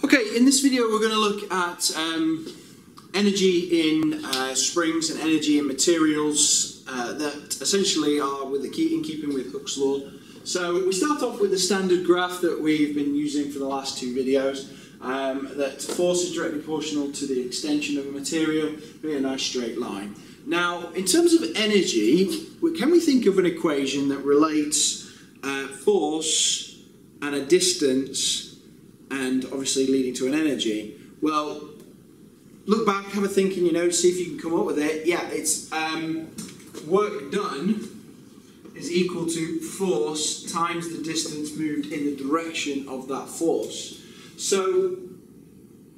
Okay, in this video we're going to look at energy in springs and energy in materials that essentially are in keeping with Hooke's law. So we start off with the standard graph that we've been using for the last two videos, that force is directly proportional to the extension of a material, being a nice straight line. Now, in terms of energy, can we think of an equation that relates force and a distance and obviously leading to an energy? Well, look back, have a think in your notes, see if you can come up with it. Yeah, it's work done is equal to force times the distance moved in the direction of that force. So,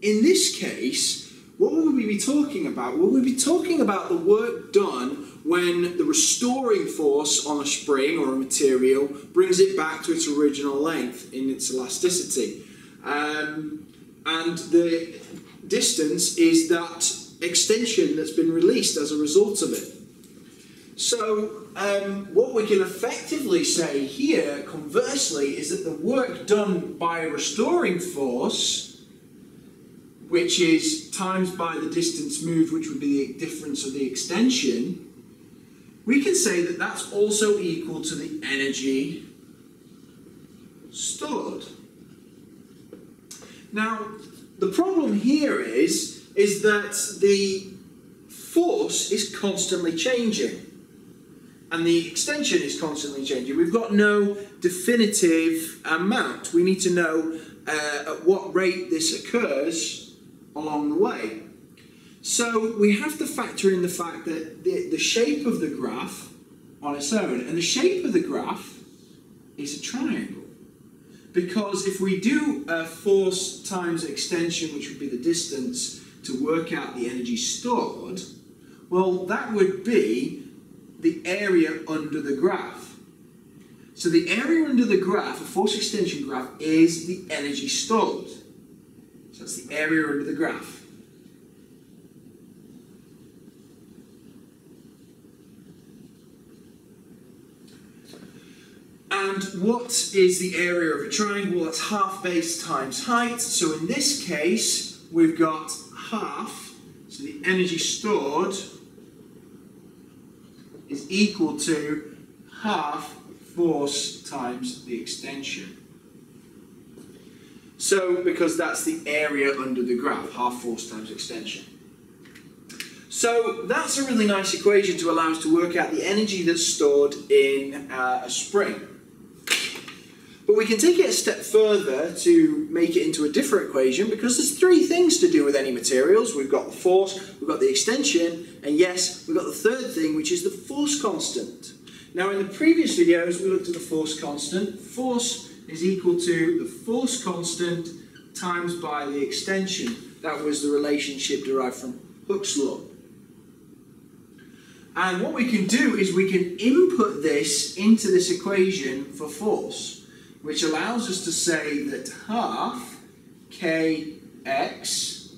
in this case, what will we be talking about? Well, we'll be talking about the work done when the restoring force on a spring or a material brings it back to its original length in its elasticity. And the distance is that extension that's been released as a result of it. So what we can effectively say here, conversely, is that the work done by a restoring force, which is times by the distance moved, which would be the difference of the extension, we can say that that's also equal to the energy stored. Now, the problem here is that the force is constantly changing and the extension is constantly changing. We've got no definitive amount. We need to know at what rate this occurs along the way. So we have to factor in the fact that the shape of the graph on its own, and the shape of the graph is a triangle. Because if we do force times extension, which would be the distance, to work out the energy stored, well, that would be the area under the graph. So the area under the graph, a force extension graph, is the energy stored. So that's the area under the graph. And what is the area of a triangle? That's half base times height. So in this case, we've got half. So the energy stored is equal to half force times the extension. So, because that's the area under the graph, half force times extension. So that's a really nice equation to allow us to work out the energy that's stored in a spring. But we can take it a step further to make it into a different equation, because there's three things to do with any materials. We've got the force, we've got the extension, and yes, we've got the third thing, which is the force constant. Now, in the previous videos, we looked at the force constant. Force is equal to the force constant times by the extension. That was the relationship derived from Hooke's law. And what we can do is we can input this into this equation for force, which allows us to say that half kx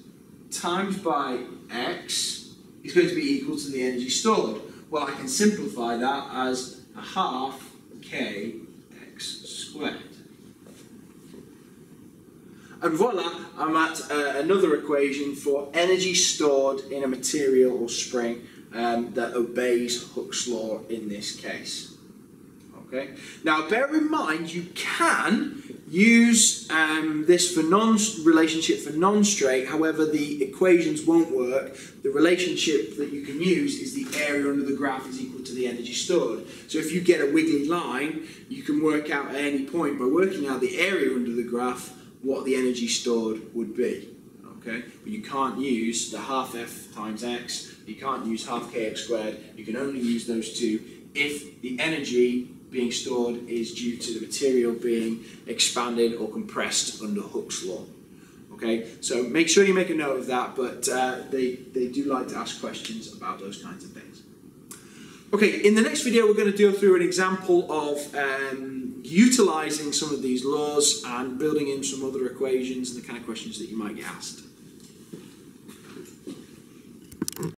times by x is going to be equal to the energy stored. Well, I can simplify that as a half kx squared. And voila, I'm at another equation for energy stored in a material or spring that obeys Hooke's law in this case. Okay. Now, bear in mind, you can use this for relationship for non-straight. However, the equations won't work. The relationship that you can use is the area under the graph is equal to the energy stored. So if you get a wiggly line, you can work out at any point by working out the area under the graph what the energy stored would be. Okay. But you can't use the half f times x. You can't use half kx squared. You can only use those two if the energy being stored is due to the material being expanded or compressed under Hooke's law. Okay, so make sure you make a note of that, but they do like to ask questions about those kinds of things. Okay, in the next video we're going to go through an example of utilising some of these laws and building in some other equations and the kind of questions that you might get asked.